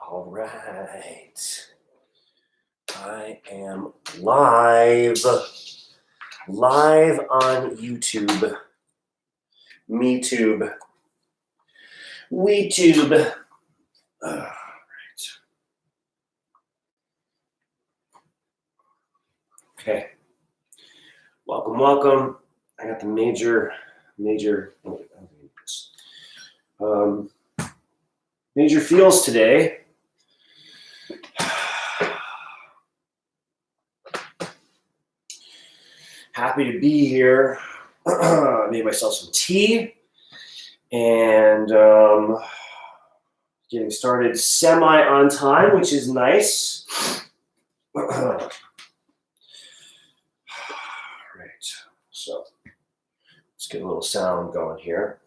All right. I am live on YouTube. MeTube. WeTube. All right. Okay. Welcome. I got the major feels today. Happy to be here. I made myself some tea and getting started semi on time, which is nice. Right. So let's get a little sound going here.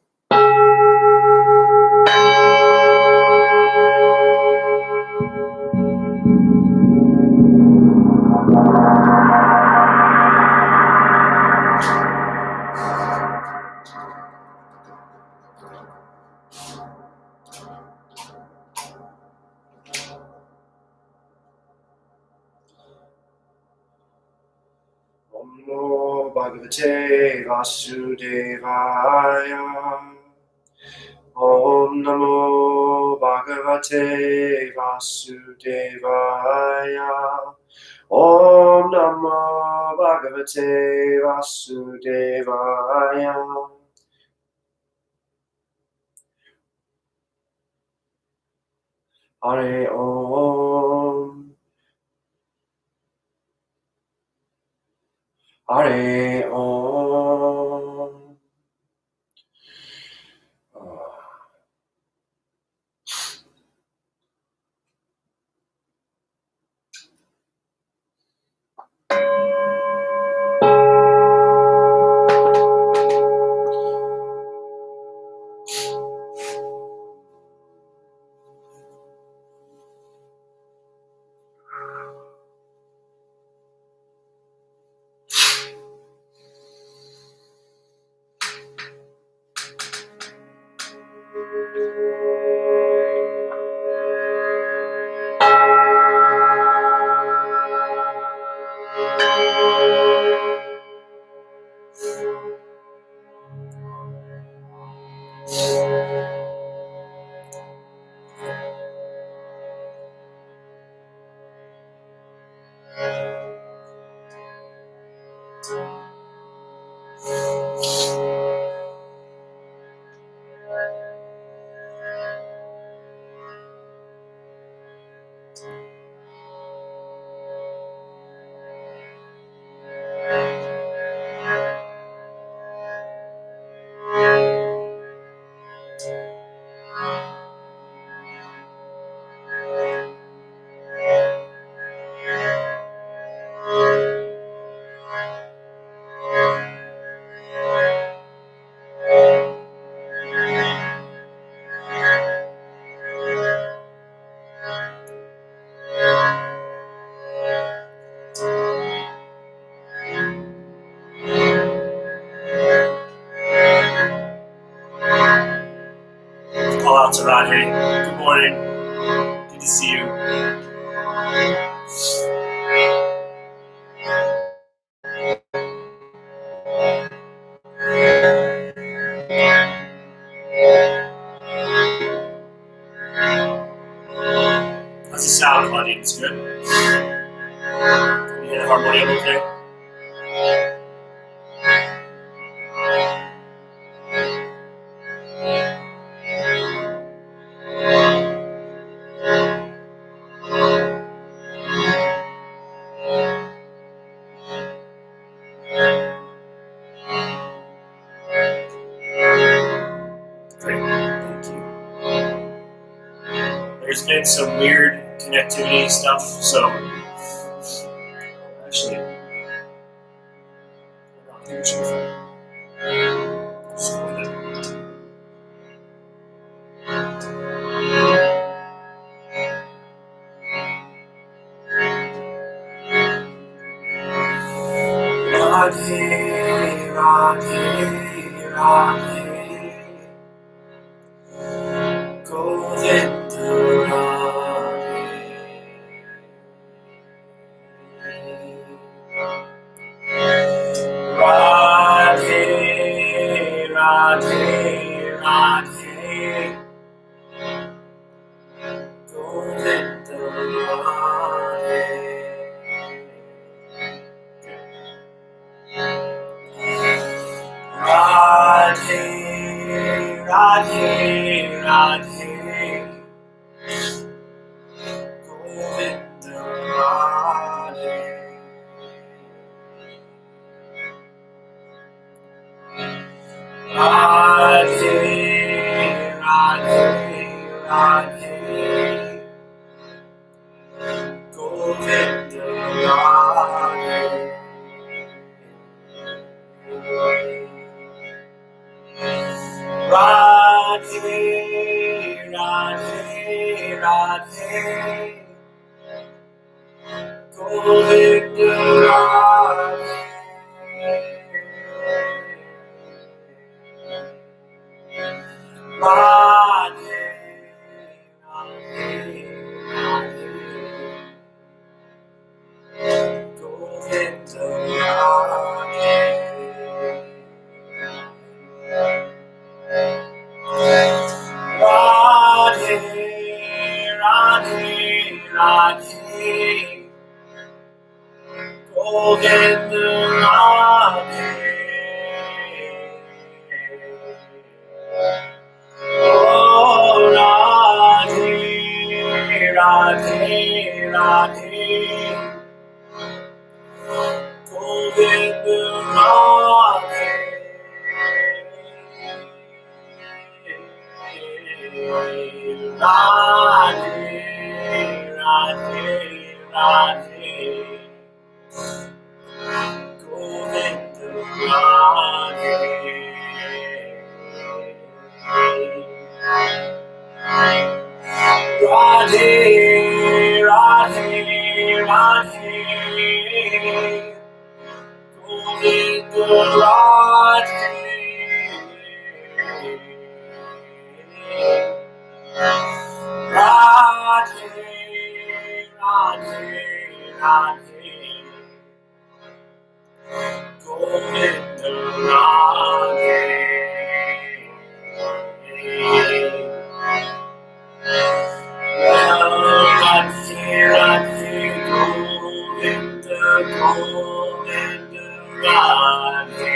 Namo Bhagavate Vasudevaya. Om Namo Bhagavate Vasudevaya. Om Namo Bhagavate Vasudevaya. Hare Om. Hare Om. Call out to Radhe. Good morning. Good to see you. How's the sound, buddy? It's good. Can you hear the harmonium okay? Great. Thank you. There's been some weird connectivity stuff, so actually, I think we should be fine. Just go with it. Radhe, Radhe, Radhe, Govinda Radhe. Govinda Radhe. Radhe, Radhe, Radhe, Govinda Radhe. Radhe, Radhe, Radhe, Govinda Radhe. Radhe, Radhe, Radhe, Govinda Radhe. Radhe, Radhe, Radhe, Govinda Radhe. Radhe, Radhe, Radhe, Govinda Radhe. Oh, Radhe, Radhe, Radhe, Govinda Radhe. Radhe, Radhe, Radhe, Govinda Radhe. Radhe, Radhe, Radhe, Govinda Radhe. Radhe, Radhe, Radhe, Govinda Radhe. Radhe, Radhe, Govinda, Govinda Radhe.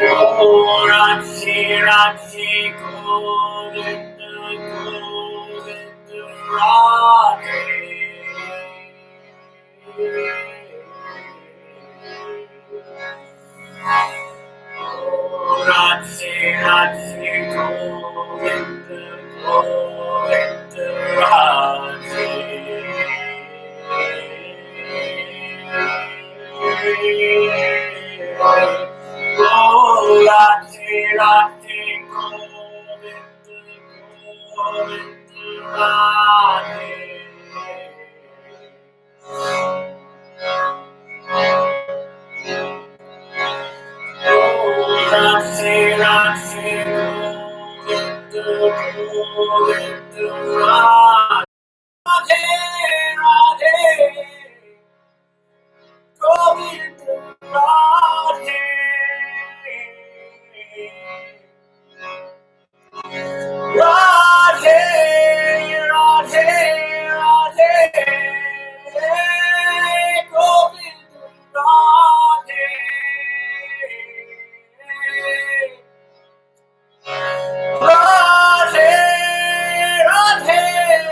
Oh, Radhe, Radhe, Govinda, Govinda Radhe. Oh, Radhe, Radhe, Govinda, Govinda Radhe. Oh, Radhe, Radhe, Govinda, Govinda Radhe. Oh, Radhe, Radhe, Govinda, Govinda Radhe. Radhe, Radhe, Govinda Radhe. Radhe, Radhe, Radhe, Govinda Radhe. Radhe, Radhe,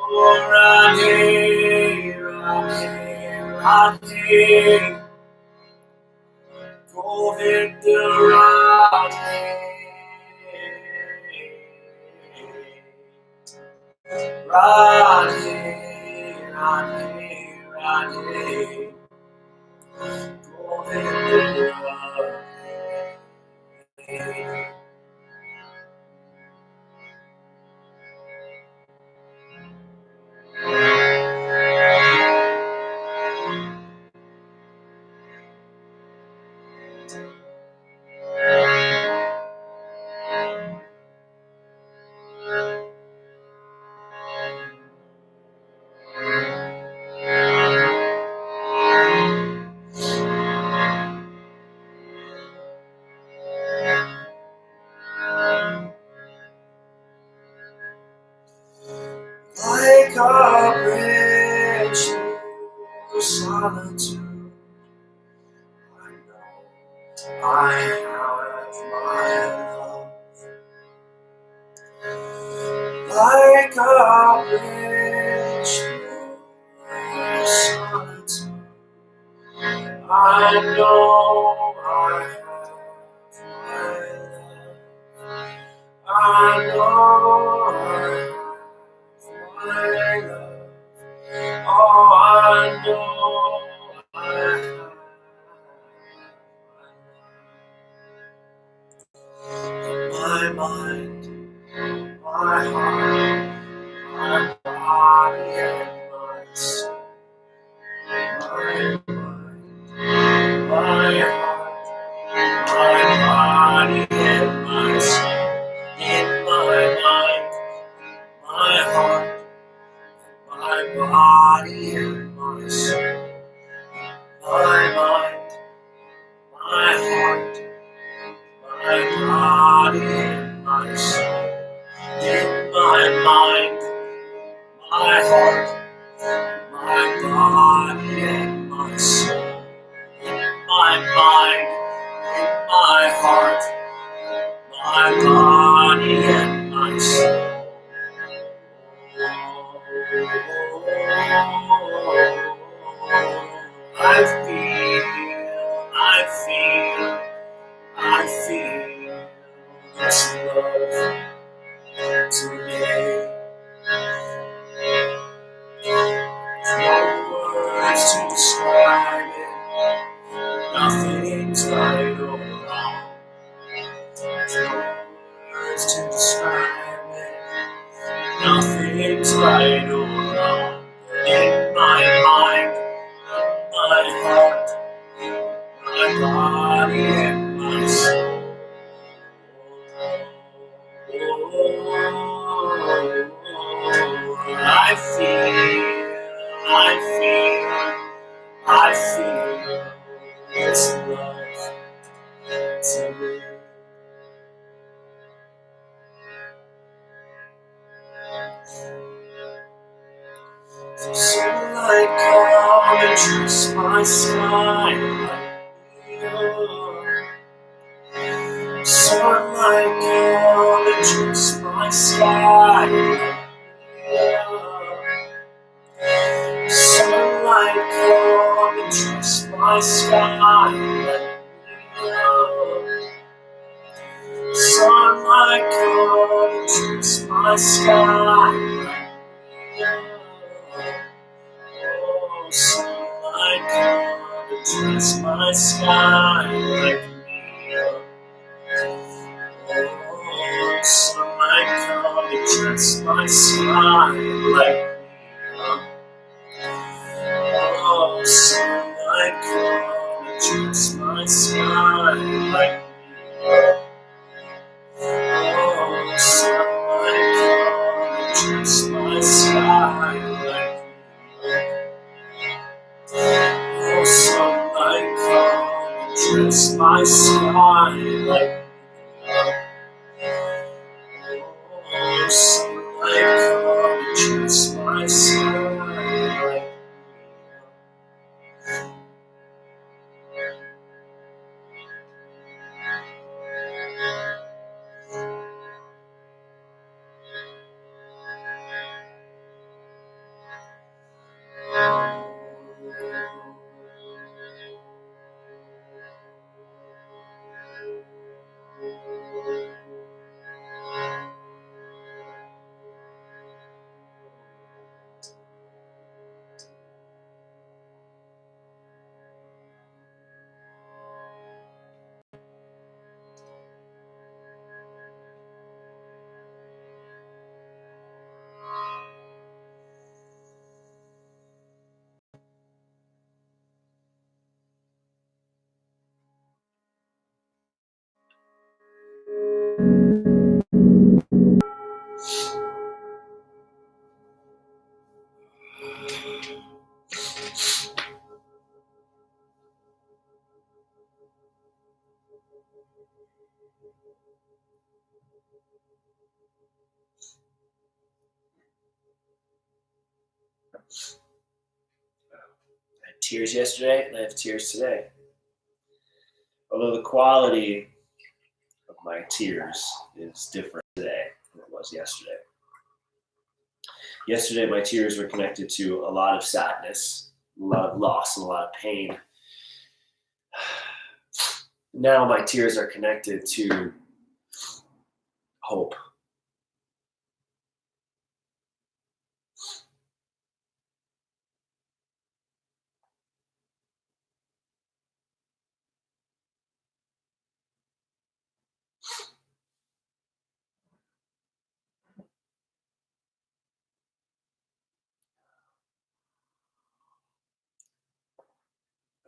Radhe, Radhe, Radhe, Govinda Radhe, Radhe, Radhe, Radhe, Govinda Radhe. Like a bridge through solitude, I know I have my love. Like a bridge through solitude, I know I have my love. I know I have my love. Oh, I know I have my mind, my heart, my body, and my soul. My mind, my heart, my body, and my soul. In my mind, my heart, my body, and my soul. My mind, my heart, my body, and my soul. In my mind, my heart, my body, and my soul. In my mind, in my heart, my body, and my soul. I feel this love today. No words to describe it. Nothing's right or wrong. No words to describe it. Nothing's right or wrong. In my mind, my heart, my body, and my soul. I feel this love today. So sunlight, come and dress my sky like neon. Sunlight, come and dress my sky like neon. Sunlight, come and dress my sky like neon. Sunlight, come and dress my sky like neon. Oh, sunlight, come and dress my sky like neon. Oh, sunlight, come and dress my sky like neon. Oh, sunlight, come and dress my sky like neon. Oh, sunlight, come and dress my sky like neon. Oh, sunlight, come and dress my sky like neon. Oh, sunlight, come and dress my sky like I had tears yesterday, and I have tears today. Although the quality of my tears is different today than it was yesterday. Yesterday, my tears were connected to a lot of sadness, a lot of loss, and a lot of pain. Now my tears are connected to hope.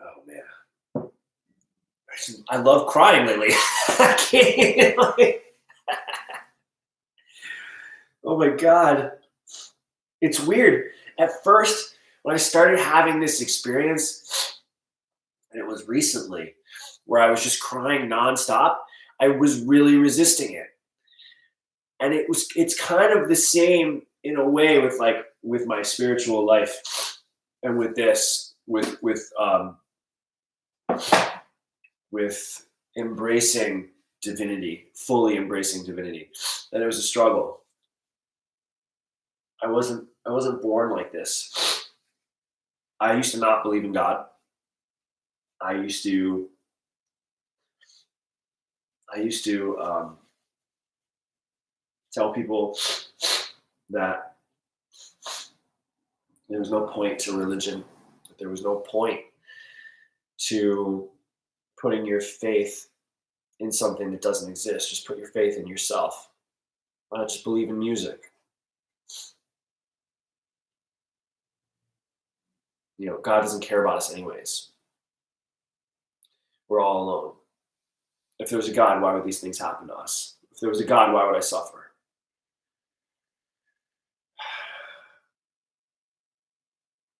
Oh man, I love crying lately. I can't. Oh my God, it's weird. At first, when I started having this experience, and it was recently, where I was just crying nonstop, I was really resisting it. And it's kind of the same in a way with my spiritual life and with this, with embracing divinity, fully embracing divinity. That it was a struggle. I wasn't born like this. I used to not believe in God. I used to tell people that there was no point to religion, that there was no point to putting your faith in something that doesn't exist. Just put your faith in yourself. Why not just believe in music? God doesn't care about us anyways. We're all alone. If there was a God, why would these things happen to us? If there was a God, why would I suffer?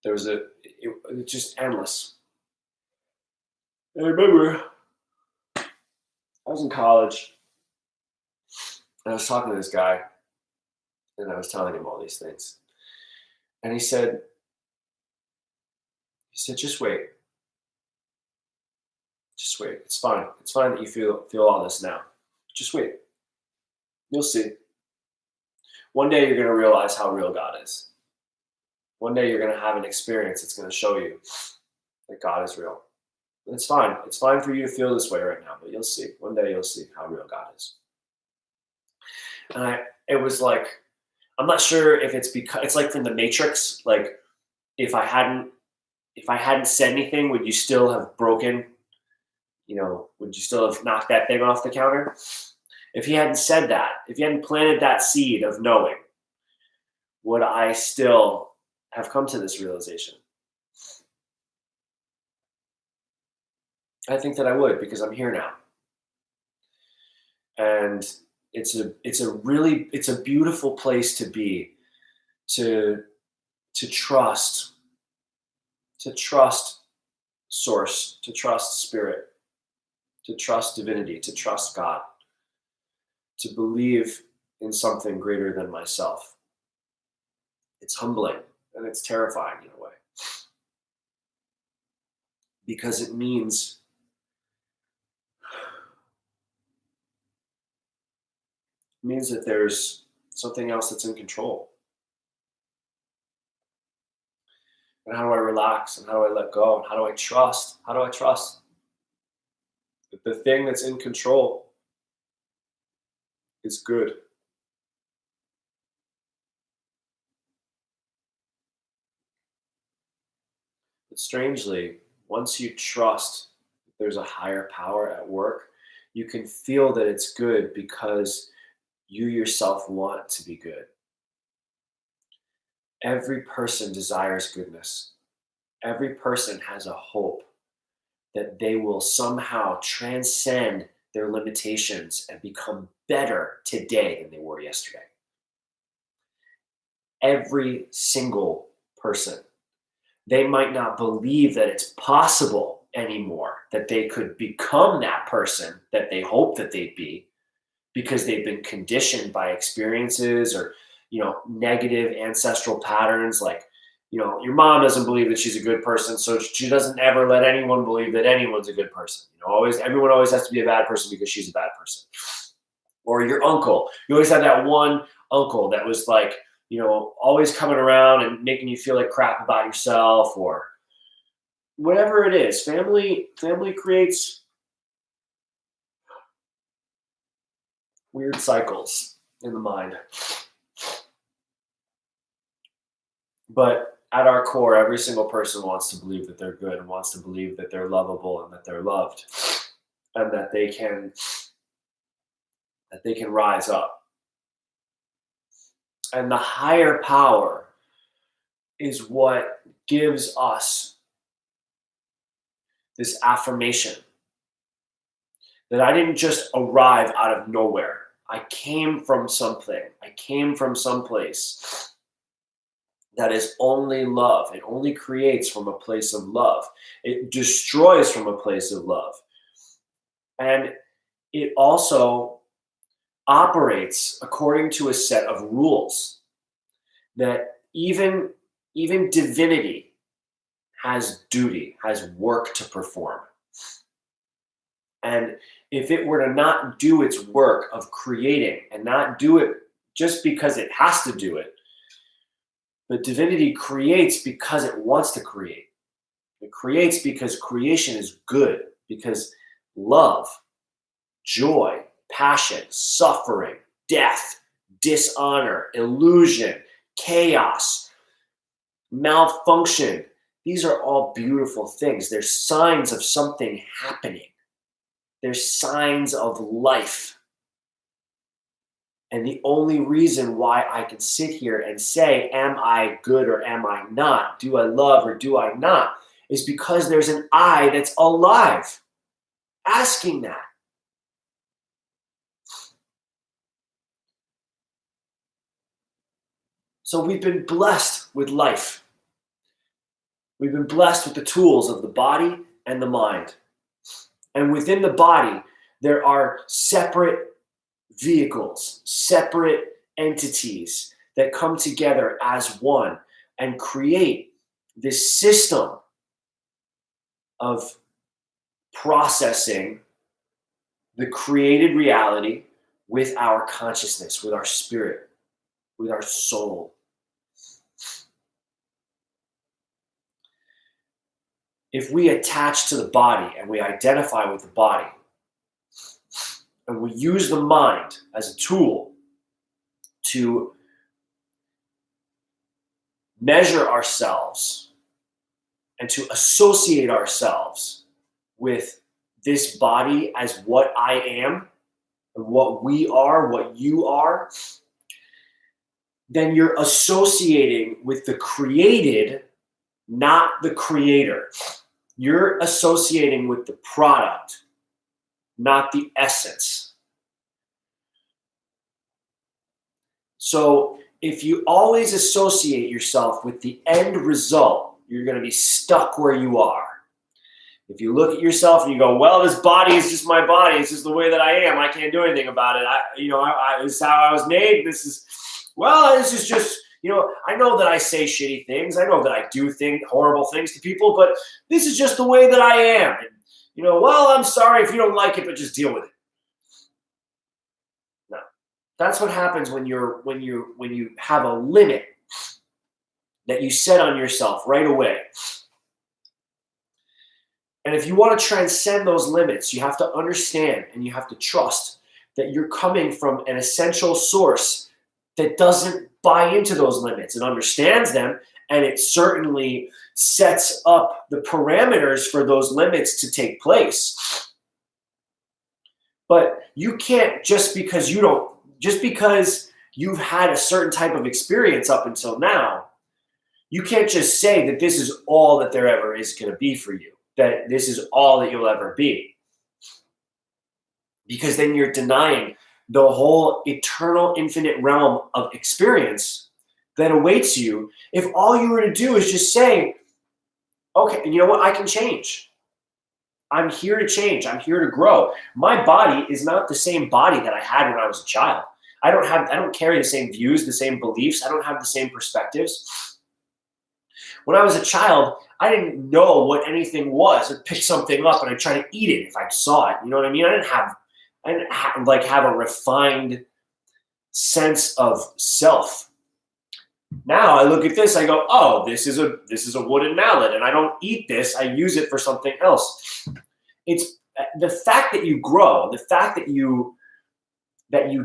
It's just endless. And I remember I was in college and I was talking to this guy and I was telling him all these things. And he said, just wait. Just wait. It's fine. It's fine that you feel all this now. Just wait. You'll see. One day you're going to realize how real God is. One day you're going to have an experience that's going to show you that God is real. And it's fine. It's fine for you to feel this way right now, but you'll see. One day you'll see how real God is. And it was like, I'm not sure if it's because it's like from the Matrix. Like, if I hadn't said anything, would you still have broken? Would you still have knocked that thing off the counter? If he hadn't said that, if he hadn't planted that seed of knowing, would I still have come to this realization? I think that I would, because I'm here now. And it's a beautiful place to be, to trust source, to trust spirit, to trust divinity, to trust God, to believe in something greater than myself. It's humbling and it's terrifying in a way, because it means that there's something else that's in control. And how do I relax, and how do I let go, and how do I trust? How do I trust that the thing that's in control is good? But strangely, once you trust that there's a higher power at work, you can feel that it's good because you yourself want to be good. Every person desires goodness. Every person has a hope that they will somehow transcend their limitations and become better today than they were yesterday. Every single person. They might not believe that it's possible anymore, that they could become that person that they hope that they'd be, because they've been conditioned by experiences or, negative ancestral patterns. Like, your mom doesn't believe that she's a good person, so she doesn't ever let anyone believe that anyone's a good person. Everyone always has to be a bad person because she's a bad person. Or your uncle. You always have that one uncle that was like, always coming around and making you feel like crap about yourself, or whatever it is. Family creates weird cycles in the mind. But at our core, every single person wants to believe that they're good and wants to believe that they're lovable and that they're loved and that they can rise up. And the higher power is what gives us this affirmation that I didn't just arrive out of nowhere. I came from something. I came from someplace that is only love. It only creates from a place of love. It destroys from a place of love. And it also operates according to a set of rules that even divinity has duty, has work to perform. And if it were to not do its work of creating and not do it just because it has to do it, but divinity creates because it wants to create. It creates because creation is good, because love, joy, passion, suffering, death, dishonor, illusion, chaos, malfunction, these are all beautiful things. They're signs of something happening. They're signs of life. And the only reason why I can sit here and say, am I good or am I not? Do I love or do I not? Is because there's an I that's alive asking that. So we've been blessed with life. We've been blessed with the tools of the body and the mind. And within the body, there are separate vehicles, separate entities that come together as one and create this system of processing the created reality with our consciousness, with our spirit, with our soul. If we attach to the body and we identify with the body, and we use the mind as a tool to measure ourselves and to associate ourselves with this body as what I am, and what we are, what you are, then you're associating with the created, not the creator. You're associating with the product, not the essence. So if you always associate yourself with the end result, you're going to be stuck where you are. If you look at yourself and you go, well, this body is just my body. It's just the way that I am. I can't do anything about it. This is how I was made. This is just, I know that I say shitty things. I know that I do horrible things to people, but this is just the way that I am. And, well, I'm sorry if you don't like it, but just deal with it. No, that's what happens when you have a limit that you set on yourself right away. And if you want to transcend those limits, you have to understand and you have to trust that you're coming from an essential source that doesn't buy into those limits and understands them, and it certainly sets up the parameters for those limits to take place. But you can't, just because you've had a certain type of experience up until now, you can't just say that this is all that there ever is going to be for you, that this is all that you'll ever be. Because then you're denying the whole eternal, infinite realm of experience that awaits you if all you were to do is just say, okay, you know what, I can change. I'm here to change. I'm here to grow. My body is not the same body that I had when I was a child. I don't carry the same views, the same beliefs. I don't have the same perspectives. When I was a child, I didn't know what anything was. I'd pick something up and I'd try to eat it if I saw it. You know what I mean? I didn't have a refined sense of self. Now I look at this, I go, oh, this is a wooden mallet, and I don't eat this. I use it for something else. It's the fact that you grow, the fact that you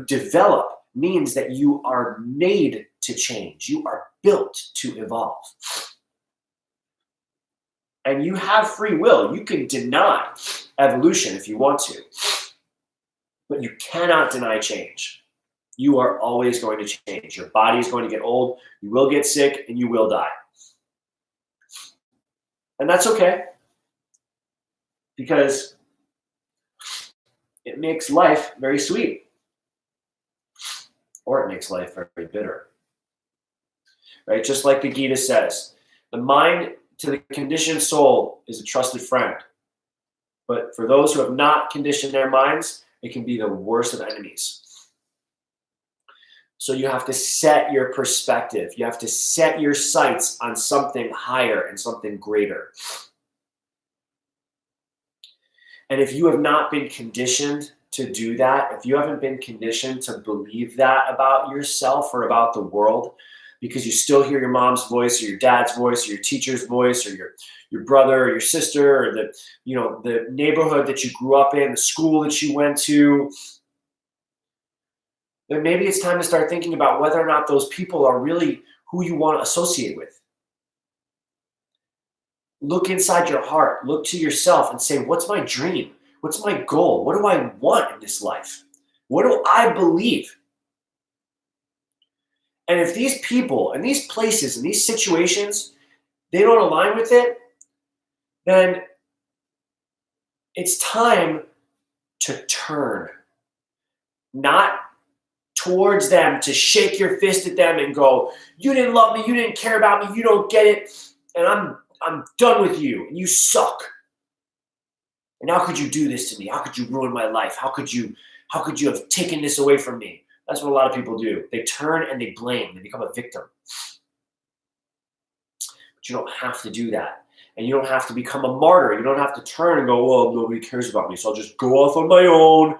develop means that you are made to change. You are built to evolve. And you have free will. You can deny evolution if you want to, but you cannot deny change. You are always going to change. Your body is going to get old. You will get sick and you will die. And that's okay, because it makes life very sweet, or it makes life very bitter. Right? Just like the Gita says, the mind to the conditioned soul is a trusted friend. But for those who have not conditioned their minds, it can be the worst of enemies. So you have to set your perspective. You have to set your sights on something higher and something greater. And if you have not been conditioned to do that, if you haven't been conditioned to believe that about yourself or about the world, because you still hear your mom's voice or your dad's voice or your teacher's voice or your brother or your sister or the neighborhood that you grew up in, the school that you went to, then maybe it's time to start thinking about whether or not those people are really who you want to associate with. Look inside your heart, look to yourself and say, what's my dream? What's my goal? What do I want in this life? What do I believe? And if these people and these places and these situations, they don't align with it, then it's time to turn. Not towards them to shake your fist at them and go, you didn't love me, you didn't care about me, you don't get it, and I'm done with you, and you suck. And how could you do this to me? How could you ruin my life? How could you have taken this away from me? That's what a lot of people do. They turn and they blame. They become a victim. But you don't have to do that. And you don't have to become a martyr. You don't have to turn and go, well, nobody cares about me, so I'll just go off on my own,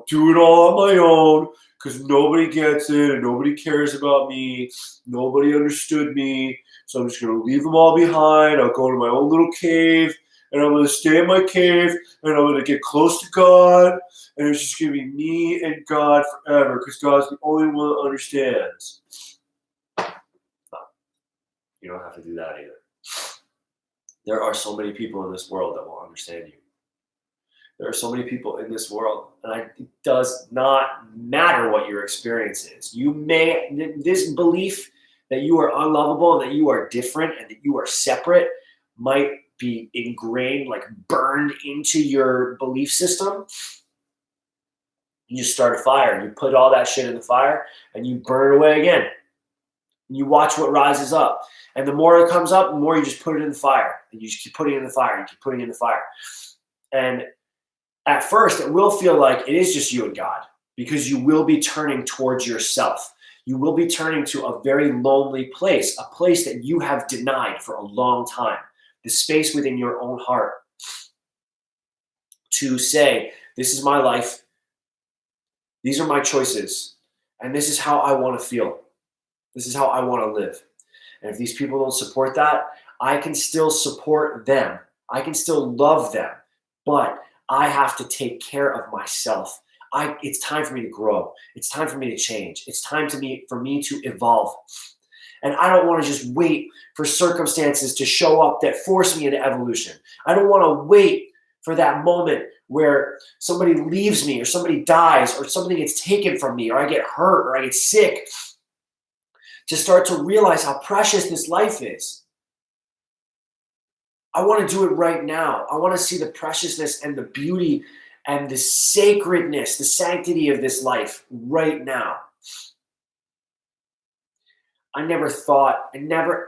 do it all on my own, because nobody gets it and nobody cares about me. Nobody understood me. So I'm just going to leave them all behind. I'll go to my own little cave, and I'm going to stay in my cave, and I'm going to get close to God, and it's just going to be me and God forever, because God's the only one that understands. You don't have to do that either. There are so many people in this world that will understand you. There are so many people in this world, and it does not matter what your experience is. This belief that you are unlovable and that you are different and that you are separate might be ingrained, like burned into your belief system. You just start a fire, you put all that shit in the fire, and you burn it away again. And you watch what rises up. And the more it comes up, the more you just put it in the fire. And you just keep putting it in the fire, you keep putting it in the fire. And at first, it will feel like it is just you and God, because you will be turning towards yourself. You will be turning to a very lonely place, a place that you have denied for a long time, the space within your own heart to say, this is my life, these are my choices, and this is how I want to feel. This is how I want to live. And if these people don't support that, I can still support them. I can still love them, but I have to take care of myself. It's time for me to grow. It's time for me to change. It's time for me to evolve. And I don't want to just wait for circumstances to show up that force me into evolution. I don't want to wait for that moment where somebody leaves me or somebody dies or something gets taken from me or I get hurt or I get sick to start to realize how precious this life is. I want to do it right now. I want to see the preciousness and the beauty and the sacredness, the sanctity of this life right now. I never,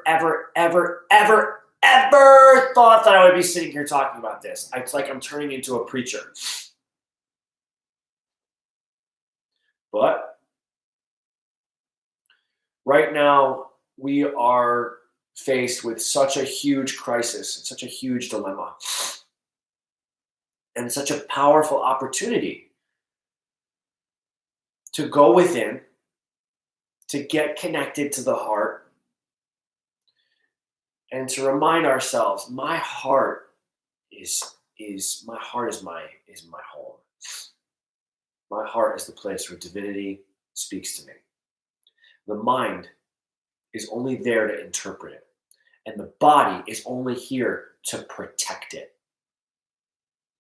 ever, ever, ever, ever thought that I would be sitting here talking about this. It's like I'm turning into a preacher. But right now, we are faced with such a huge crisis and such a huge dilemma and such a powerful opportunity to go within, to get connected to the heart, and to remind ourselves, my heart is my home. My heart is the place where divinity speaks to me. The mind is only there to interpret it, and the body is only here to protect it,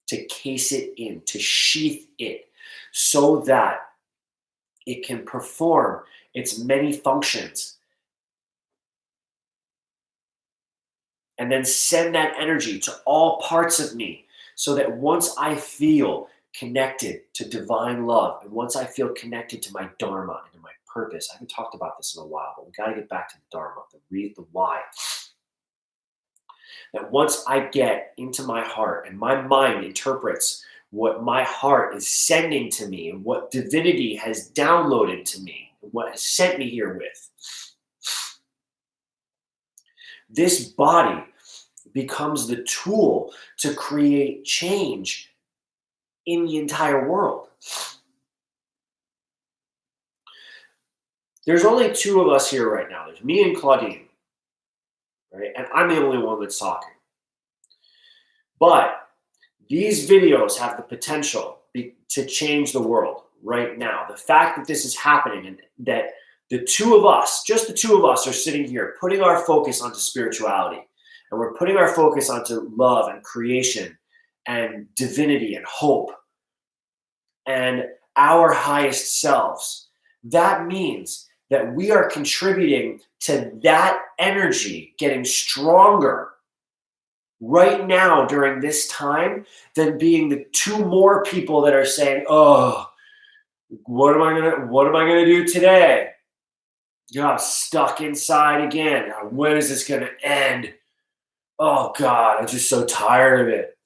to case it in, to sheath it, so that it can perform its many functions and then send that energy to all parts of me, so that once I feel connected to divine love, and once I feel connected to my dharma and to my purpose, I haven't talked about this in a while, but we got to get back to the dharma, the why. That once I get into my heart and my mind interprets what my heart is sending to me and what divinity has downloaded to me, and what has sent me here with, this body becomes the tool to create change in the entire world. There's only two of us here right now. There's me and Claudine, right? And I'm the only one that's talking. But these videos have the potential to change the world right now. The fact that this is happening and that the two of us, just the two of us, are sitting here putting our focus onto spirituality, and we're putting our focus onto love and creation and divinity and hope and our highest selves. That means that we are contributing to that energy getting stronger right now during this time than being the two more people that are saying, oh, what am I gonna do today? I'm stuck inside again. When is this gonna end? Oh God, I'm just so tired of it.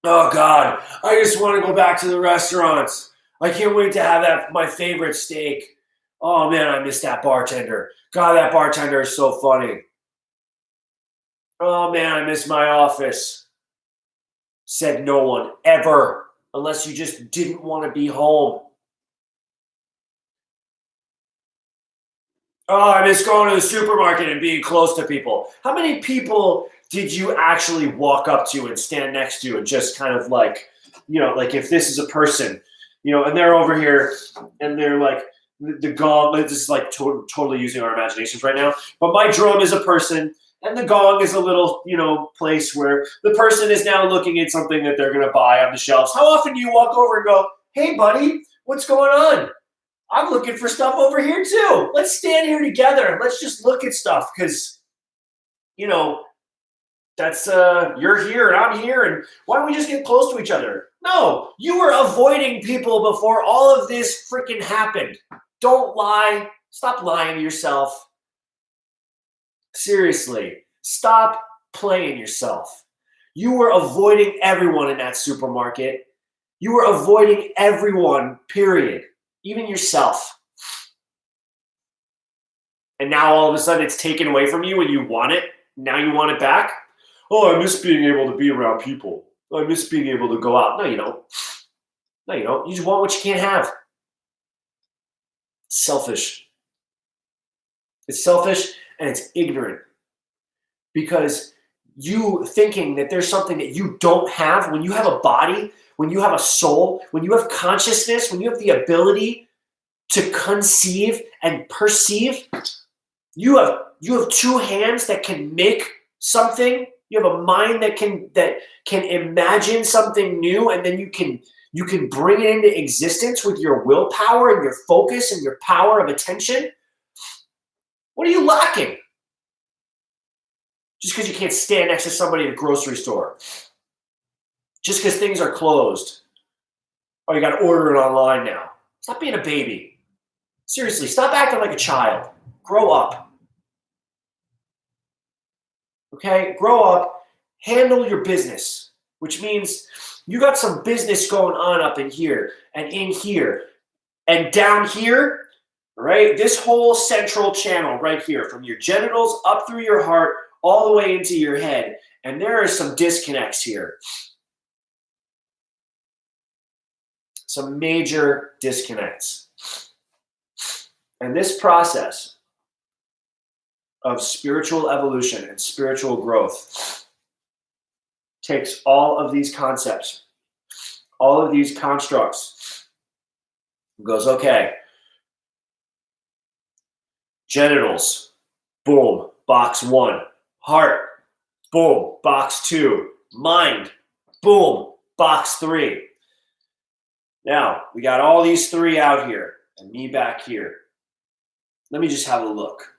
Oh God, I just want to go back to the restaurants. I can't wait to have my favorite steak. Oh man, I miss that bartender. God, that bartender is so funny. Oh man, I miss my office. Said no one ever, unless you just didn't want to be home. Oh, I miss going to the supermarket and being close to people. How many people did you actually walk up to and stand next to and just kind of like, like if this is a person, and they're over here and they're like, the gong, this is like totally using our imaginations right now, but my drum is a person and the gong is a little, place where the person is now looking at something that they're going to buy on the shelves. How often do you walk over and go, hey buddy, what's going on? I'm looking for stuff over here too. Let's stand here together. Let's just look at stuff because, that's you're here and I'm here, and why don't we just get close to each other? No, you were avoiding people before all of this freaking happened. Don't lie. Stop lying to yourself. Seriously, stop playing yourself. You were avoiding everyone in that supermarket. You were avoiding everyone, period. Even yourself. And now all of a sudden it's taken away from you and you want it. Now you want it back. Oh, I miss being able to be around people. I miss being able to go out. No, you don't. No, you don't. You just want what you can't have. It's selfish. It's selfish and it's ignorant. Because you thinking that there's something that you don't have, when you have a body, when you have a soul, when you have consciousness, when you have the ability to conceive and perceive, you have two hands that can make something. You have a mind that can imagine something new, and then you can bring it into existence with your willpower and your focus and your power of attention. What are you lacking? Just because you can't stand next to somebody at a grocery store. Just because things are closed. Oh, you got to order it online now. Stop being a baby. Seriously, stop acting like a child. Grow up. Okay? Grow up, handle your business, which means you got some business going on up in here and in here and down here, right? This whole central channel right here, from your genitals up through your heart, all the way into your head. And there are some disconnects here. Some major disconnects. And this process of spiritual evolution and spiritual growth takes all of these concepts, all of these constructs, and goes, okay, genitals, boom, box 1. Heart, boom, box 2. Mind, boom, box 3. Now, we got all these 3 out here and me back here. Let me just have a look.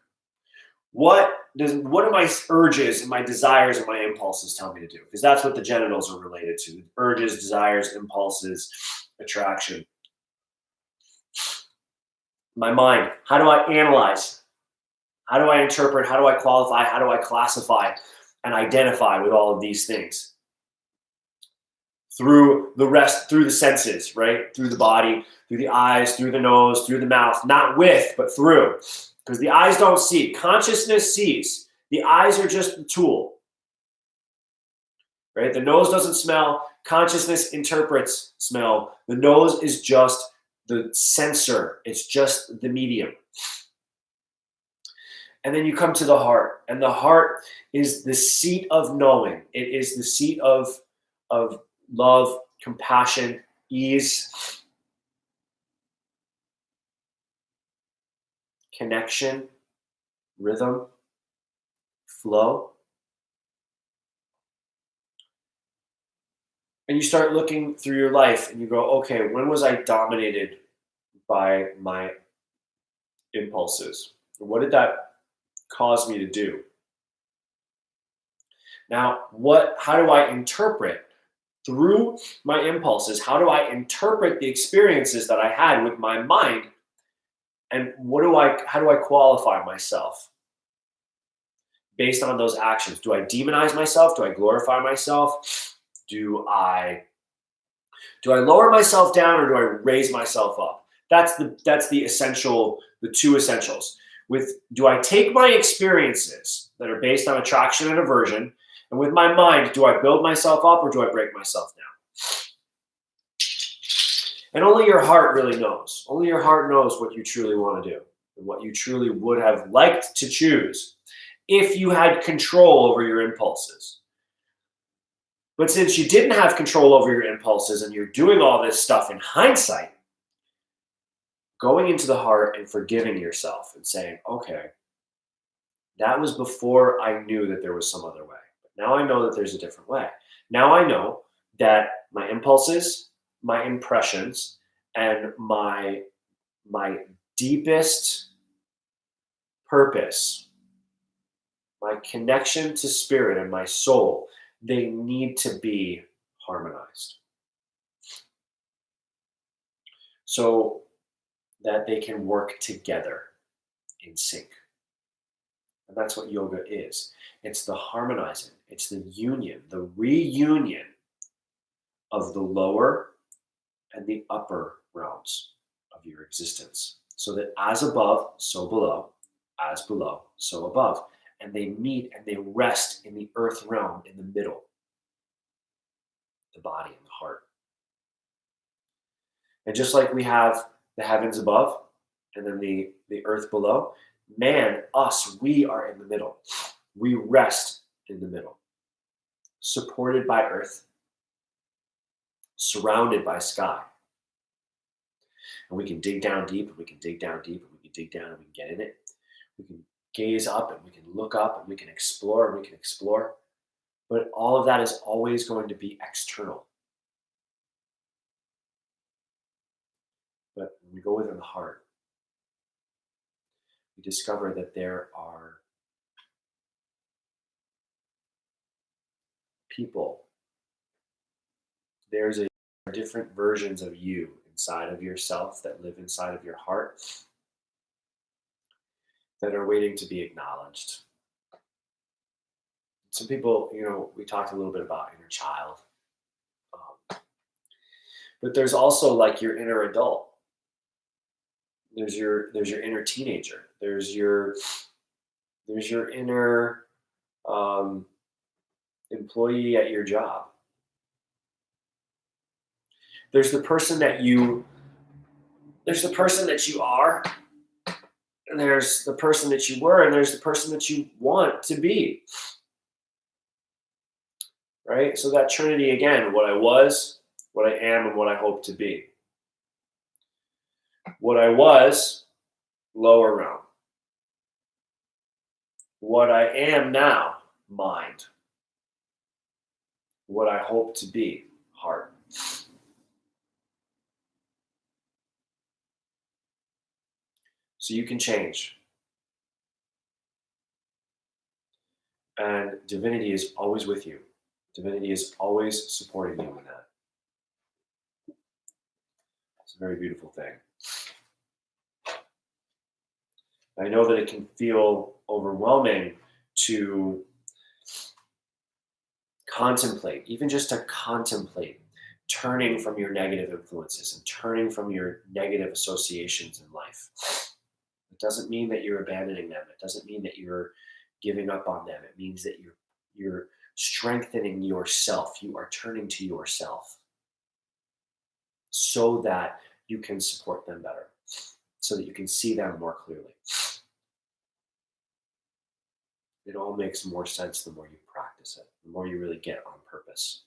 What do my urges and my desires and my impulses tell me to do? Because that's what the genitals are related to. Urges, desires, impulses, attraction. My mind, how do I analyze? How do I interpret? How do I qualify? How do I classify and identify with all of these things? Through the senses, right? Through the body, through the eyes, through the nose, through the mouth. Not with, but through. Because the eyes don't see. Consciousness sees. The eyes are just the tool. Right? The nose doesn't smell. Consciousness interprets smell. The nose is just the sensor. It's just the medium. And then you come to the heart. And the heart is the seat of knowing. It is the seat of love, compassion, ease, connection, rhythm, flow. And you start looking through your life and you go, okay, when was I dominated by my impulses? What did that cause me to do? Now, how do I interpret through my impulses? How do I interpret the experiences that I had with my mind? And how do I qualify myself based on those actions? Do I demonize myself? Do I glorify myself? Do I lower myself down, or do I raise myself up? That's the essential, the 2 essentials. Do I take my experiences that are based on attraction and aversion, and with my mind, do I build myself up or do I break myself down? And only your heart really knows. Only your heart knows what you truly want to do and what you truly would have liked to choose if you had control over your impulses. But since you didn't have control over your impulses and you're doing all this stuff in hindsight, going into the heart and forgiving yourself and saying, okay, that was before I knew that there was some other way. But now I know that there's a different way. Now I know that my impulses, my impressions, and my deepest purpose, my connection to spirit and my soul, they need to be harmonized so that they can work together in sync. And that's what yoga is. It's the harmonizing. It's the union, the reunion of the lower and the upper realms of your existence. So that as above, so below, as below, so above. And they meet and they rest in the earth realm in the middle, the body and the heart. And just like we have the heavens above and then the earth below, man, us, we are in the middle. We rest in the middle, supported by earth, surrounded by sky. And we can dig down deep, and we can dig down deep, and we can dig down and we can get in it. We can gaze up and we can look up and we can explore and we can explore. But all of that is always going to be external. But when we go within the heart, we discover that there are people. There's different versions of you inside of yourself that live inside of your heart that are waiting to be acknowledged. some people, we talked a little bit about inner child, but there's also like your inner adult. There's your inner teenager. There's your inner employee at your job. There's the person that you are, and there's the person that you were, and there's the person that you want to be. Right? So that Trinity again, what I was, what I am, and what I hope to be. What I was, lower realm. What I am now, mind. What I hope to be, heart. So you can change. And divinity is always with you. Divinity is always supporting you in that. It's a very beautiful thing. I know that it can feel overwhelming to contemplate, even just to contemplate, turning from your negative influences and turning from your negative associations in life. It doesn't mean that you're abandoning them. It doesn't mean that you're giving up on them. It means that you're strengthening yourself. You are turning to yourself so that you can support them better, so that you can see them more clearly. It all makes more sense the more you practice it, the more you really get on purpose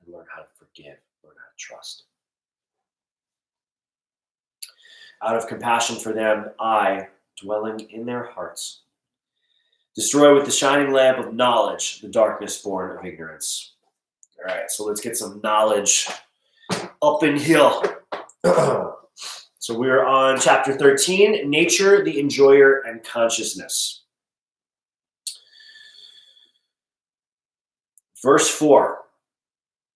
and learn how to forgive, learn how to trust. Out of compassion for them, I, dwelling in their hearts, destroy with the shining lamp of knowledge the darkness born of ignorance. All right, so let's get some knowledge up in here. So we're on chapter 13, Nature, the Enjoyer, and Consciousness. Verse 4.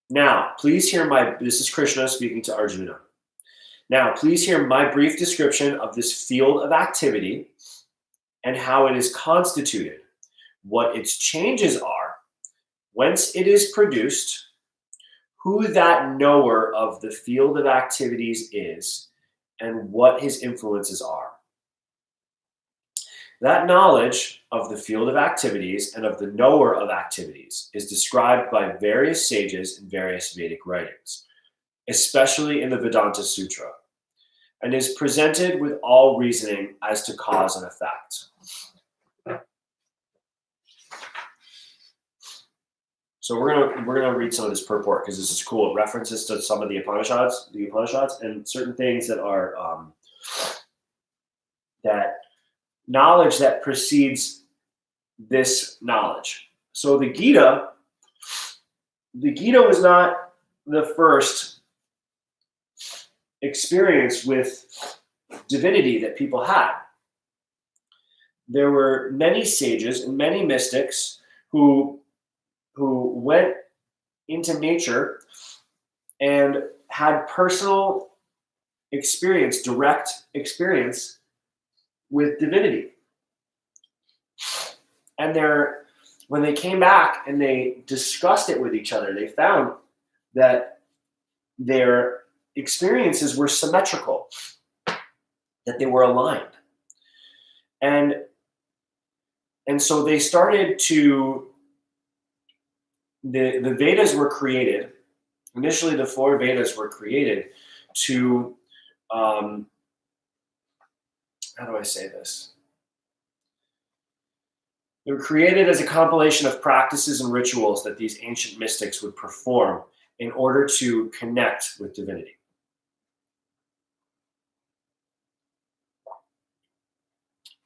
Now, please hear this is Krishna speaking to Arjuna. Now, please hear my brief description of this field of activity and how it is constituted, what its changes are, whence it is produced, who that knower of the field of activities is, and what his influences are. That knowledge of the field of activities and of the knower of activities is described by various sages in various Vedic writings, especially in the Vedanta Sutra, and is presented with all reasoning as to cause and effect. So we're gonna read some of this purport because this is cool. It references to some of the Upanishads, and certain things that are that knowledge that precedes this knowledge. So the Gita was not the first experience with divinity that people had. There were many sages and many mystics who went into nature and had personal experience, direct experience with divinity. And when they came back and they discussed it with each other, they found that their experiences were symmetrical, that they were aligned. And so they started to, the Vedas were created. Initially, the 4 Vedas were created to, how do I say this? They were created as a compilation of practices and rituals that these ancient mystics would perform in order to connect with divinity.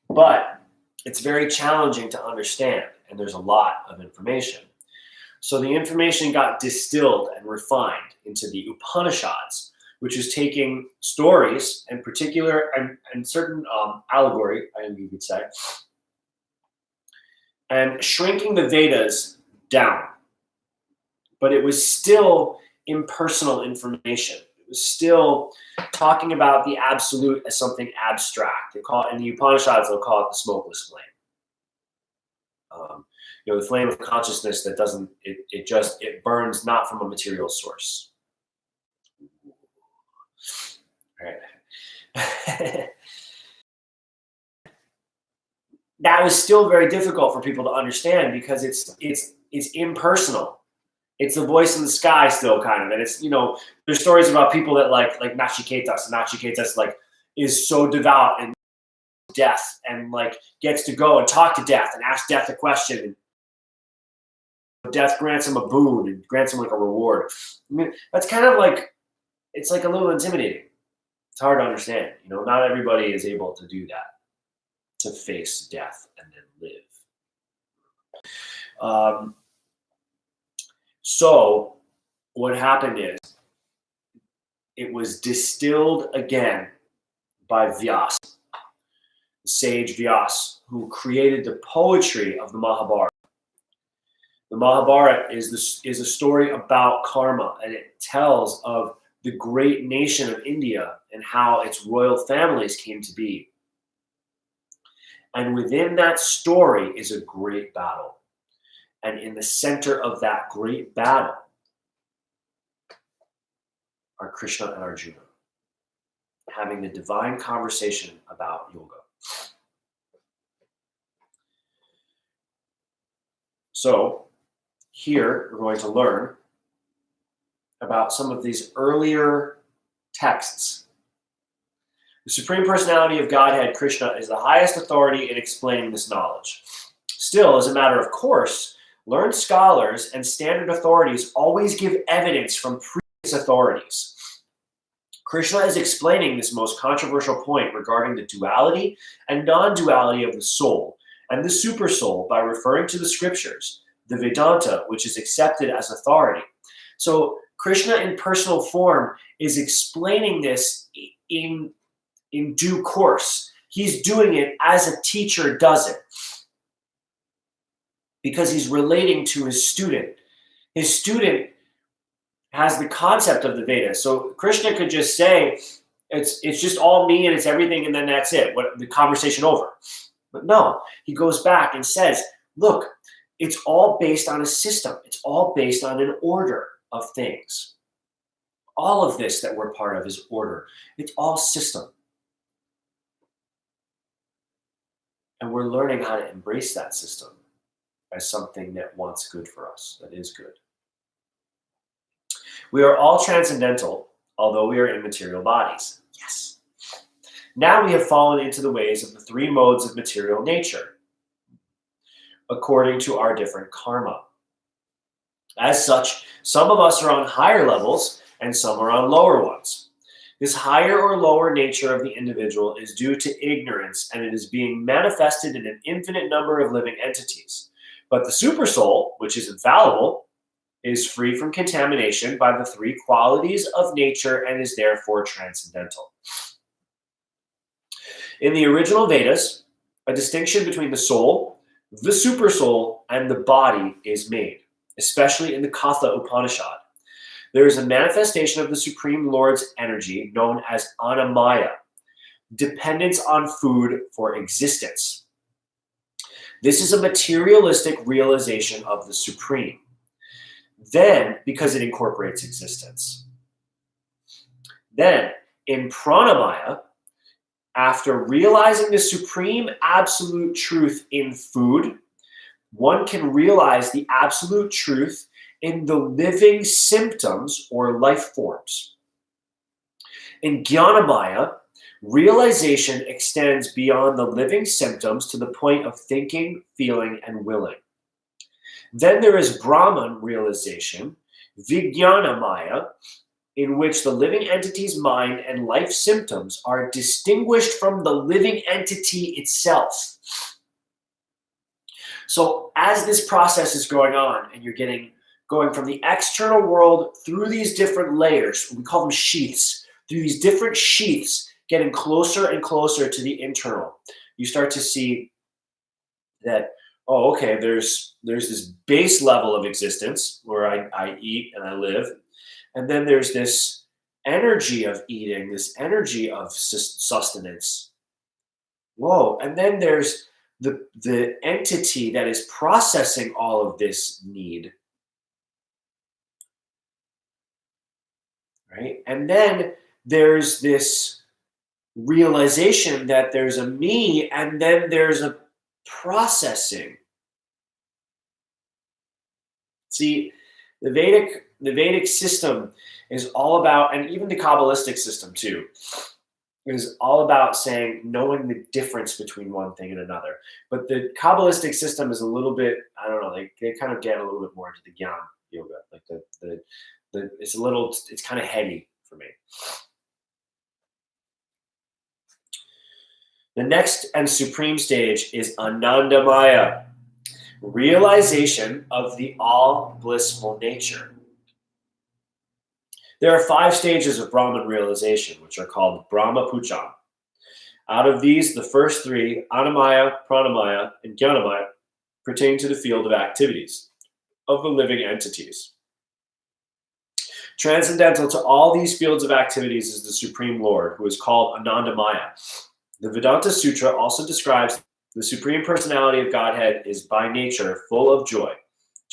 But it's very challenging to understand, and there's a lot of information. So the information got distilled and refined into the Upanishads, which is taking stories and particular and certain allegory, I think you could say, and shrinking the Vedas down. But it was still impersonal information. It was still talking about the absolute as something abstract. They call it, in the Upanishads, they'll call it the smokeless flame. the flame of consciousness that doesn't, it burns not from a material source. Right. That was still very difficult for people to understand because it's impersonal. It's the voice in the sky still, kind of. And it's, there's stories about people that like Nachiketas, and Nachiketas like is so devout and death and like gets to go and talk to death and ask death a question, and death grants him a boon and grants him like a reward. I mean, that's kind of like, it's like a little intimidating. It's hard to understand. Not everybody is able to do that, to face death and then live. So what happened is it was distilled again by Vyasa, the sage Vyasa, who created the poetry of the Mahabharata. The Mahabharata is a story about karma, and it tells of the great nation of India and how its royal families came to be. And within that story is a great battle. And in the center of that great battle are Krishna and Arjuna having the divine conversation about yoga. So here we're going to learn about some of these earlier texts. The Supreme Personality of Godhead, Krishna, is the highest authority in explaining this knowledge. Still, as a matter of course, learned scholars and standard authorities always give evidence from previous authorities. Krishna is explaining this most controversial point regarding the duality and non-duality of the soul and the supersoul by referring to the scriptures, the Vedanta, which is accepted as authority. So Krishna in personal form is explaining this in due course. He's doing it as a teacher does it, because he's relating to his student. His student has the concept of the Vedas. So Krishna could just say, it's just all me and it's everything, and then that's it. The conversation over. But no, he goes back and says, look, it's all based on a system. It's all based on an order of things. All of this that we're part of is order. It's all system. And we're learning how to embrace that system as something that wants good for us, that is good. We are all transcendental, although we are in material bodies. Yes. Now we have fallen into the ways of the three modes of material nature, according to our different karma. As such, some of us are on higher levels and some are on lower ones. This higher or lower nature of the individual is due to ignorance, and it is being manifested in an infinite number of living entities. But the supersoul, which is infallible, is free from contamination by the three qualities of nature and is therefore transcendental. In the original Vedas, a distinction between the soul, the supersoul, and the body is made, especially in the Katha Upanishad. There is a manifestation of the Supreme Lord's energy known as Annamaya, dependence on food for existence. This is a materialistic realization of the Supreme. Then, because it incorporates existence. Then, in Pranamaya, after realizing the supreme absolute truth in food, one can realize the absolute truth in the living symptoms or life forms. In Jnanamaya, realization extends beyond the living symptoms to the point of thinking, feeling, and willing. Then there is Brahman realization, Vijnanamaya, in which the living entity's mind and life symptoms are distinguished from the living entity itself. So as this process is going on and you're going from the external world through these different layers, we call them sheaths, through these different sheaths, getting closer and closer to the internal, you start to see that, oh, okay, there's this base level of existence where I eat and I live. And then there's this energy of eating, this energy of sustenance. Whoa. And then there's the entity that is processing all of this need, right? And then there's this realization that there's a me, and then there's a processing. See, the Vedic system is all about, and even the Kabbalistic system too, is all about saying, knowing the difference between one thing and another. But the Kabbalistic system is a little bit, I don't know, they kind of get a little bit more into the Gyan yoga. Like it's kind of heady for me. The next and supreme stage is Anandamaya, realization of the all blissful nature. There are 5 stages of Brahman realization, which are called Brahma Pujan. Out of these, the first 3, Annamaya, Pranamaya, and Jnanamaya, pertain to the field of activities of the living entities. Transcendental to all these fields of activities is the Supreme Lord, who is called Anandamaya. The Vedanta Sutra also describes the Supreme Personality of Godhead is by nature full of joy.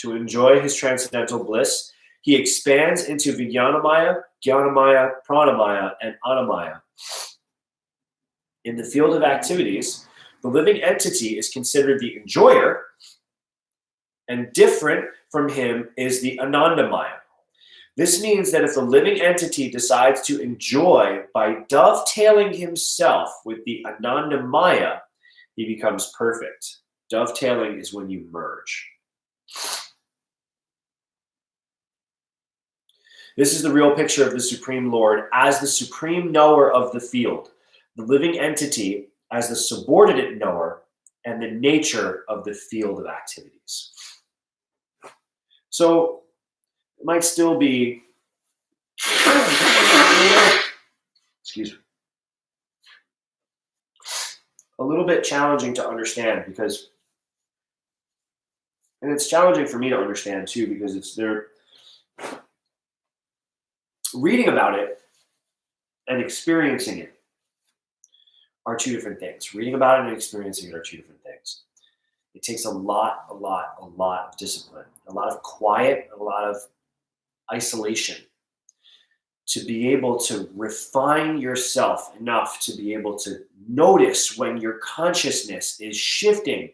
To enjoy his transcendental bliss, he expands into Vijnanamaya, Jnanamaya, Pranamaya, and Annamaya. In the field of activities, the living entity is considered the enjoyer, and different from him is the Anandamaya. This means that if the living entity decides to enjoy by dovetailing himself with the Anandamaya, he becomes perfect. Dovetailing is when you merge. This is the real picture of the Supreme Lord as the supreme knower of the field, the living entity as the subordinate knower, and the nature of the field of activities. So it might still be, excuse me, a little bit challenging to understand because, and it's challenging for me to understand too, because it's there. Reading about it and experiencing it are 2 different things. Reading about it and experiencing it are 2 different things. It takes a lot of discipline, a lot of quiet, a lot of isolation to be able to refine yourself enough to be able to notice when your consciousness is shifting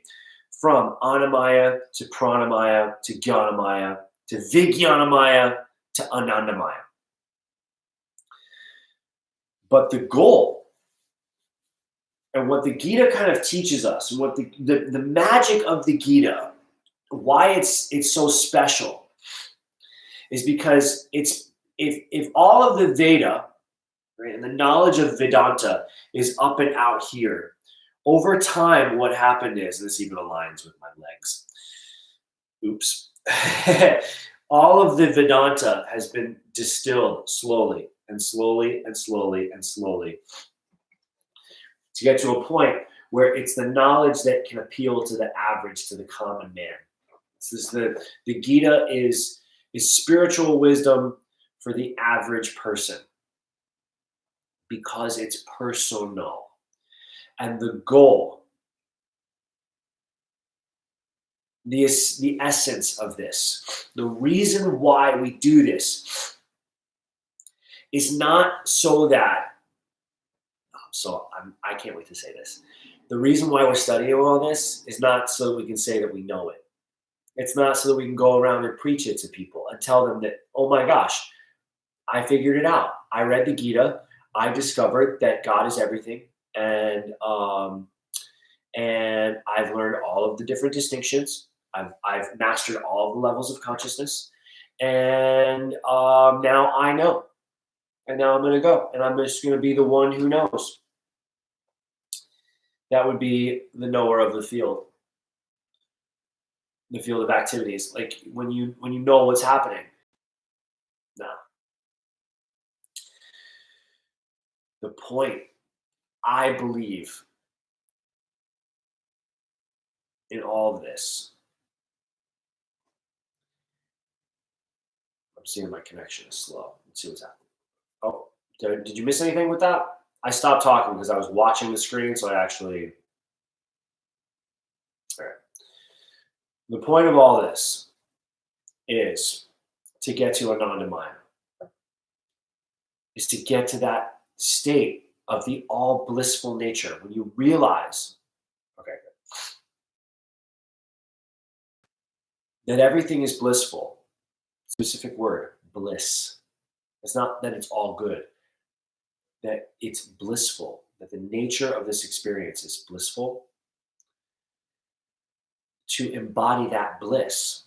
from Annamaya to Pranamaya to Jnanamaya to Vijnanamaya to Anandamaya. But the goal, and what the Gita kind of teaches us, and what the magic of the Gita, why it's so special, is because it's if all of the Veda, right, and the knowledge of Vedanta is up and out here, over time what happened is, and this even aligns with my legs. Oops. All of the Vedanta has been distilled slowly and slowly and slowly and slowly to get to a point where it's the knowledge that can appeal to the average, to the common man. The Gita is spiritual wisdom for the average person because it's personal. And the goal, the essence of this, the reason why we do this is not so that, I can't wait to say this. The reason why we're studying all this is not so that we can say that we know it. It's not so that we can go around and preach it to people and tell them that, oh my gosh, I figured it out. I read the Gita. I discovered that God is everything. And I've learned all of the different distinctions. I've mastered all of the levels of consciousness. And now I know. And now I'm going to go. And I'm just going to be the one who knows. That would be the knower of the field of activities. Like when you know what's happening. No. The point, I believe, in all of this. I'm seeing my connection is slow. Let's see what's happening. Oh, did you miss anything with that? I stopped talking because I was watching the screen, so I actually The point of all this is to get to Anandamaya, is to get to that state of the all blissful nature when you realize, okay, that everything is blissful. Specific word, bliss. It's not that it's all good, that it's blissful, that the nature of this experience is blissful. To embody that bliss,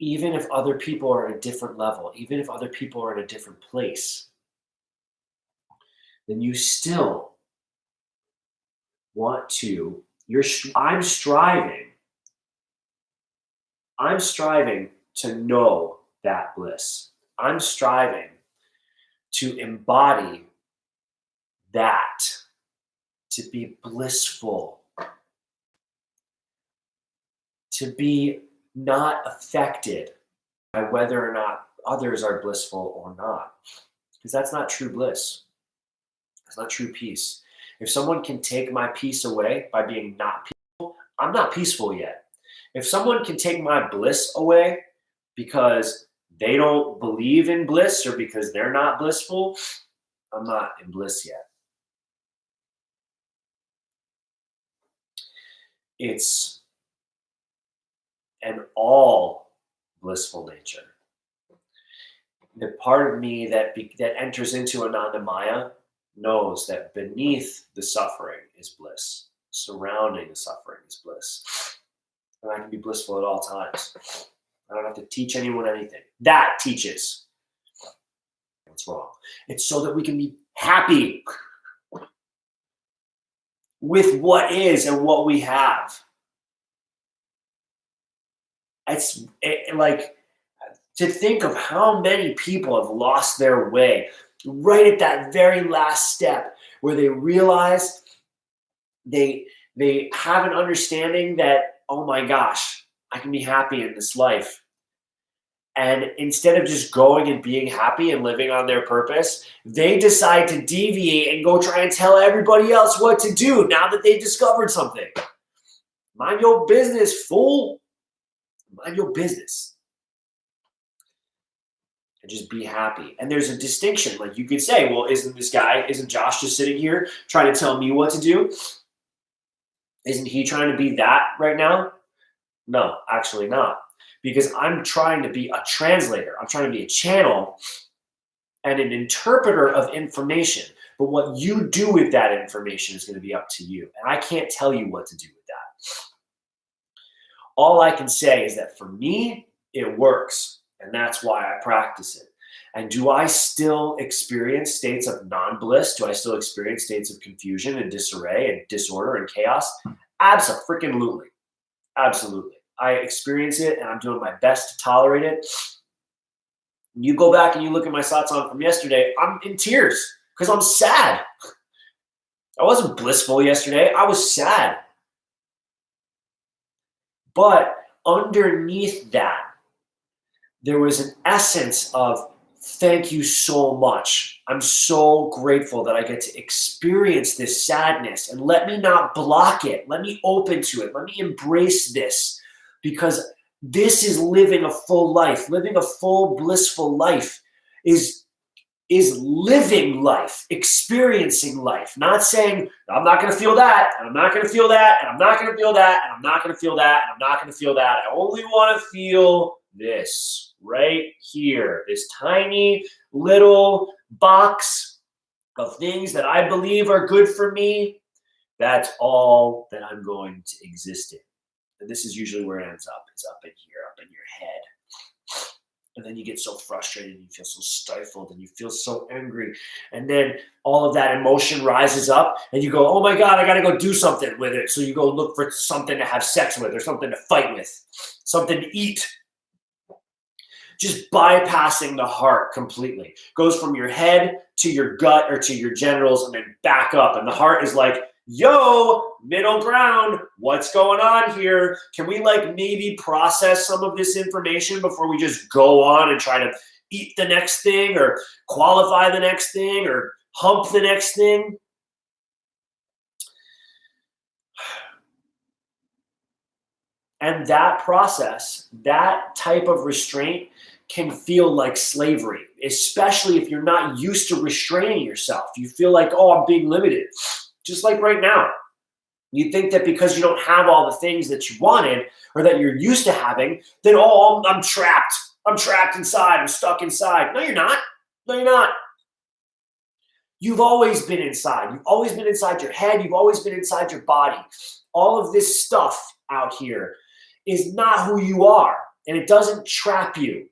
even if other people are at a different level, even if other people are in a different place, then you still want to, I'm striving to know that bliss. I'm striving to embody that, to be blissful, to be not affected by whether or not others are blissful or not. Because that's not true bliss. It's not true peace. If someone can take my peace away by being not peaceful, I'm not peaceful yet. If someone can take my bliss away because they don't believe in bliss or because they're not blissful, I'm not in bliss yet. It's an all blissful nature. The part of me that enters into Anandamaya knows that beneath the suffering is bliss. Surrounding the suffering is bliss. And I can be blissful at all times. I don't have to teach anyone anything. That teaches what's wrong. It's so that we can be happy with what is and what we have. It's like to think of how many people have lost their way right at that very last step where they realize they have an understanding that, oh my gosh, I can be happy in this life. And instead of just going and being happy and living on their purpose, they decide to deviate and go try and tell everybody else what to do now that they've discovered something. Mind your business, fool. Mind your business. And just be happy. And there's a distinction. Like you could say, well, isn't Josh just sitting here trying to tell me what to do? Isn't he trying to be that right now? No, actually not. Because I'm trying to be a translator. I'm trying to be a channel and an interpreter of information. But what you do with that information is going to be up to you. And I can't tell you what to do with that. All I can say is that for me, it works. And that's why I practice it. And do I still experience states of non-bliss? Do I still experience states of confusion and disarray and disorder and chaos? Abso-freaking-lutely. Absolutely. I experience it and I'm doing my best to tolerate it. You go back and you look at my satsang from yesterday, I'm in tears because I'm sad. I wasn't blissful yesterday. I was sad. But underneath that, there was an essence of thank you so much. I'm so grateful that I get to experience this sadness and let me not block it. Let me open to it. Let me embrace this because this is living a full life. Living a full blissful life is living life, experiencing life, not saying, I'm not going to feel that, and I'm not going to feel that, and I'm not going to feel that, and I'm not going to feel that, and I'm not going to feel that. I only want to feel this right here, this tiny little box of things that I believe are good for me. That's all that I'm going to exist in. And this is usually where it ends up. It's up in here, up in your head. And then you get so frustrated and you feel so stifled and you feel so angry. And then all of that emotion rises up and you go, oh my God, I got to go do something with it. So you go look for something to have sex with or something to fight with, something to eat. Just bypassing the heart completely. Goes from your head to your gut or to your genitals and then back up. And the heart is like, yo, middle ground, what's going on here? Can we maybe process some of this information before we just go on and try to eat the next thing or qualify the next thing or hump the next thing? And that process, that type of restraint can feel like slavery, especially if you're not used to restraining yourself. You feel like, oh, I'm being limited. Just like right now. You think that because you don't have all the things that you wanted or that you're used to having, then, oh, I'm trapped. I'm trapped inside. I'm stuck inside. No, you're not. No, you're not. You've always been inside. You've always been inside your head. You've always been inside your body. All of this stuff out here is not who you are, and it doesn't trap you.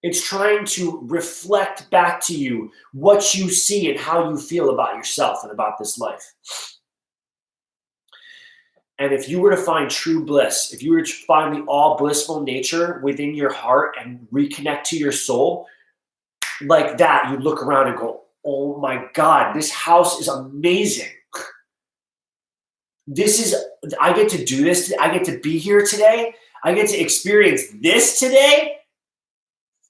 It's trying to reflect back to you what you see and how you feel about yourself and about this life. And if you were to find true bliss, if you were to find the all blissful nature within your heart and reconnect to your soul, like that, you look around and go, oh my God, this house is amazing. I get to do this. I get to be here today. I get to experience this today.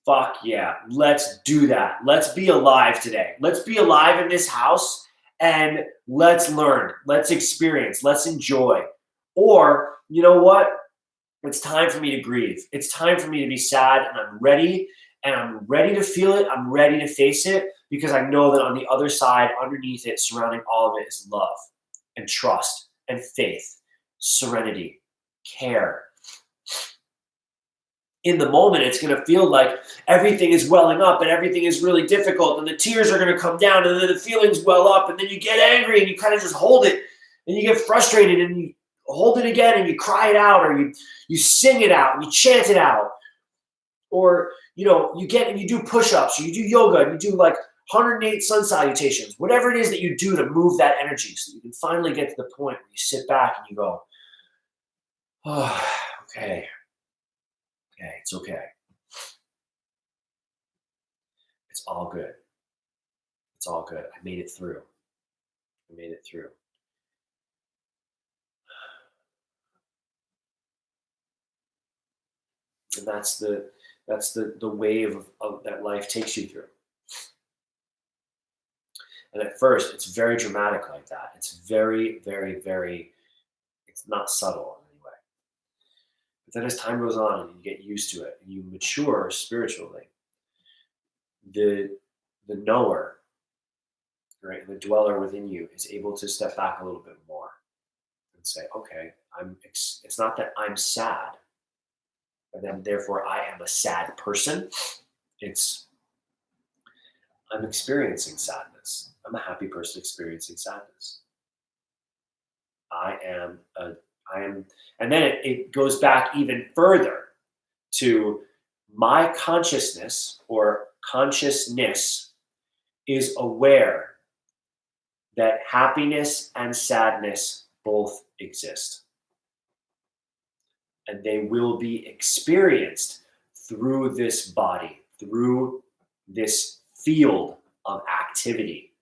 Fuck yeah, let's do that. Let's be alive today. Let's be alive in this house and let's learn, let's experience, let's enjoy. Or, you know what? It's time for me to grieve. It's time for me to be sad, and I'm ready to feel it. I'm ready to face it because I know that on the other side, underneath it, surrounding all of it is love and trust and faith, serenity, care. In the moment, it's going to feel like everything is welling up and everything is really difficult and the tears are going to come down and then the feelings well up and then you get angry and you kind of just hold it and you get frustrated and you hold it again and you cry it out or you sing it out and you chant it out. Or, you get and you do push-ups or you do yoga and you do like 108 sun salutations, whatever it is that you do to move that energy so you can finally get to the point where you sit back and you go, oh, okay. Okay, it's okay. It's all good. It's all good. I made it through. I made it through. And that's the wave of that life takes you through. And at first, it's very dramatic like that. It's very, very, very, it's not subtle in any way. But then as time goes on and you get used to it and you mature spiritually, the knower, right, the dweller within you is able to step back a little bit more and say, okay, it's not that I'm sad, and then therefore I am a sad person. I'm experiencing sadness. I'm a happy person experiencing sadness. I am, and then it goes back even further to my consciousness or consciousness is aware that happiness and sadness both exist. And they will be experienced through this body, through this field of activity.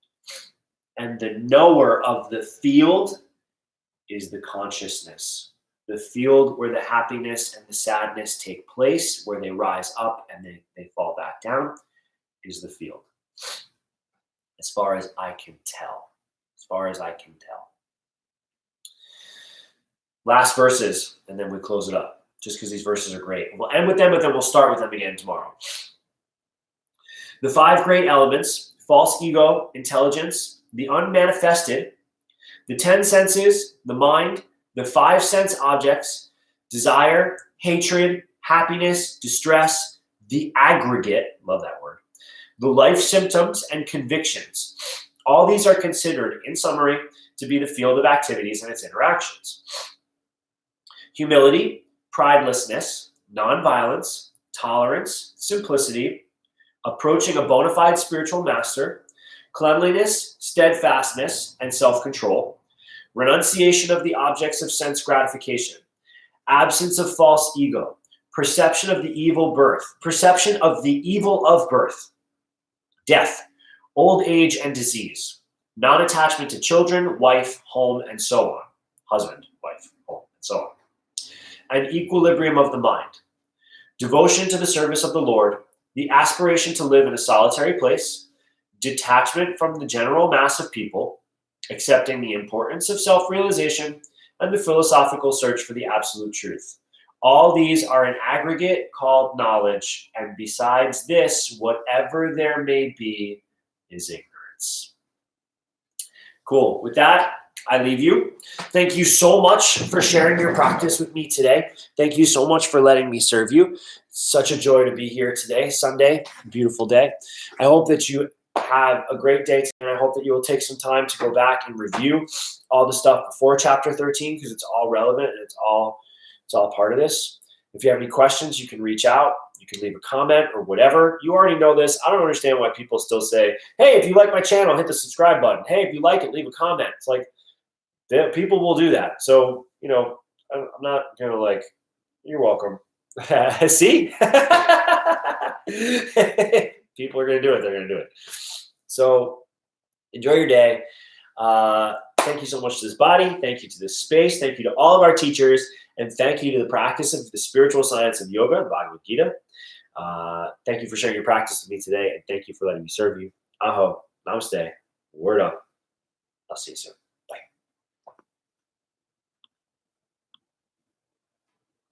And the knower of the field is the consciousness. The field where the happiness and the sadness take place, where they rise up and they fall back down, is the field. As far as I can tell. As far as I can tell. Last verses, and then we close it up, just because these verses are great. We'll end with them, but then we'll start with them again tomorrow. The 5 great elements: false ego, intelligence, the unmanifested, the 10 senses, the mind, the 5 sense objects, desire, hatred, happiness, distress, the aggregate, love that word, the life symptoms and convictions. All these are considered, in summary, to be the field of activities and its interactions. Humility, pridelessness, nonviolence, tolerance, simplicity, approaching a bona fide spiritual master, cleanliness, steadfastness, and self-control, renunciation of the objects of sense gratification, absence of false ego, perception of the evil of birth, death, old age and disease, non-attachment to children, wife, home, and so on, husband, wife, home, and so on, and equilibrium of the mind, devotion to the service of the Lord, the aspiration to live in a solitary place, detachment from the general mass of people, accepting the importance of self-realization, and the philosophical search for the absolute truth. All these are an aggregate called knowledge, and besides this, whatever there may be is ignorance. Cool. With that, I leave you. Thank you so much for sharing your practice with me today. Thank you so much for letting me serve you. It's such a joy to be here today, Sunday, beautiful day. I hope that you have a great day, and I hope that you will take some time to go back and review all the stuff before chapter 13, because it's all relevant and it's all part of this. If you have any questions, you can reach out. You can leave a comment or whatever. You already know this. I don't understand why people still say, hey, if you like my channel, hit the subscribe button. Hey, if you like it, leave a comment. It's like, people will do that. So, I'm not going to like, you're welcome. See? People are going to do it. They're going to do it. So enjoy your day. Thank you so much to this body. Thank you to this space. Thank you to all of our teachers. And thank you to the practice of the spiritual science of yoga, the Bhagavad Gita. Thank you for sharing your practice with me today. And thank you for letting me serve you. Aho. Namaste. Word up. I'll see you soon.